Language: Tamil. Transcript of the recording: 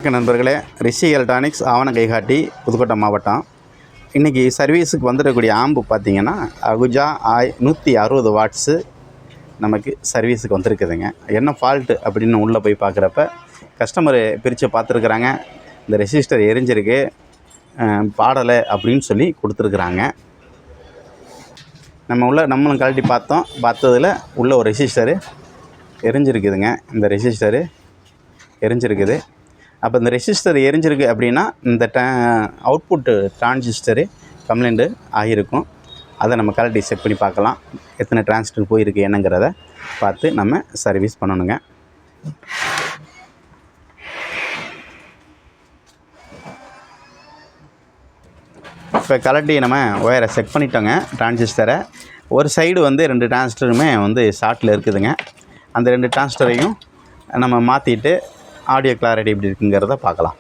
வணக்கம் நண்பர்களே, ரிஷி எலக்ட்ரானிக்ஸ் ஆவண கைகாட்டி புதுக்கோட்டை மாவட்டம். இன்றைக்கி சர்வீஸுக்கு வந்துடக்கூடிய ஆம்பு பார்த்திங்கன்னா அகுஜா 160 வாட்ஸு நமக்கு சர்வீஸுக்கு வந்திருக்குதுங்க. என்ன ஃபால்ட்டு அப்படின்னு உள்ளே போய் பார்க்குறப்ப கஸ்டமரு பிரித்து பார்த்துருக்குறாங்க. இந்த ரெசிஸ்டர் எரிஞ்சிருக்கு, பாடலை அப்படின்னு சொல்லி கொடுத்துருக்குறாங்க. நம்மளும் கழட்டி பார்த்ததில் உள்ள ஒரு ரெசிஸ்டரு எரிஞ்சிருக்குதுங்க. இந்த ரெசிஸ்டரு எரிஞ்சிருக்குது. அப்போ இந்த ரெசிஸ்டர் எரிஞ்சிருக்கு அப்படின்னா இந்த அவுட்புட்டு டிரான்சிஸ்டரு கம்ப்ளைண்ட்டு ஆகியிருக்கும். அதை நம்ம கலட்டி செக் பண்ணி பார்க்கலாம். எத்தனை டிரான்சிஸ்டர் போயிருக்கு என்னங்கிறத பார்த்து நம்ம சர்வீஸ் பண்ணணுங்க. இப்போ கலட்டி நம்ம ஒயரை செக் பண்ணிட்டோங்க. டிரான்சிஸ்டரை ஒரு சைடு 2 டிரான்சிஸ்டருமே ஷார்ட்டில் இருக்குதுங்க. அந்த 2 டிரான்சிஸ்டரையும் நம்ம மாற்றிட்டு ஆடியோ கிளாரிட்டி எப்படி இருக்குங்கிறத பார்க்கலாம்.